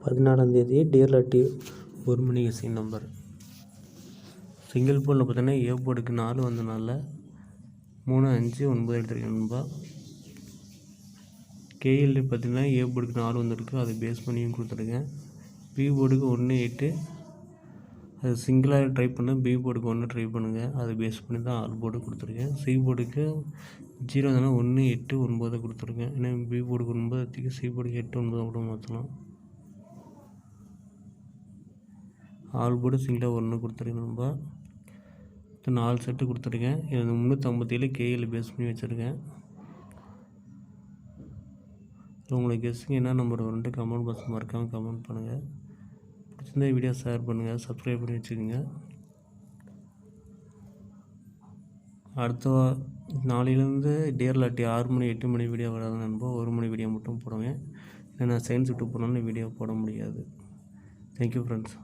14 டிஆர்எல்டி 1 மணி SC number. Single போலில் பார்த்தீங்கன்னா ஏ போர்டுக்கு 4 வந்தனால 3, 5, 9 எடுத்துருக்கேன் நண்பா. கேஎல்டி பார்த்தீங்கன்னா ஏ போர்டுக்கு 4 வந்துருக்கு, அதை பேஸ் பண்ணியும் கொடுத்துருக்கேன். பி போர்டுக்கு 1, 8 அது சிங்கிளாக ட்ரை பண்ண, பி போர்டுக்கு 1 ட்ரை பண்ணுங்கள், அதை பேஸ் பண்ணி தான் ஆல் போர்டு கொடுத்துருக்கேன். சி போர்டுக்கு 0 வந்தோன்னா 1, 8, 9 கொடுத்துருக்கேன். ஏன்னா பி போர்டுக்கு 9 எடுத்துக்கு சி போர்டுக்கு 8, 9 கூட மாற்றலாம். ஆல் போர்டு சிங்கிளாக 1 கொடுத்துருக்கேன் நண்பா. 4 செட்டு கொடுத்துருக்கேன். இது 357 கேஎல் பேஸ் பண்ணி வச்சுருக்கேன். உங்களுக்கு கெஸ்ஸிங் என்ன நம்பர் வரும்ட்டு கமெண்ட் பாக்ஸ் மறக்காமல் கமெண்ட் பண்ணுங்கள். பிடிச்சிருந்தா வீடியோ ஷேர் பண்ணுங்கள், சப்ஸ்கிரைப் பண்ணி வச்சுக்கோங்க. அடுத்த நாளையிலேருந்து டிஆர்எல்டி 6 மணி 8 மணி வீடியோ வராது நண்பா. 1 மணி வீடியோ மட்டும் போடுவேன். ஏன்னா நான் சயின்ஸ் விட்டு போனாலும் வீடியோ போட முடியாது. Thank you friends.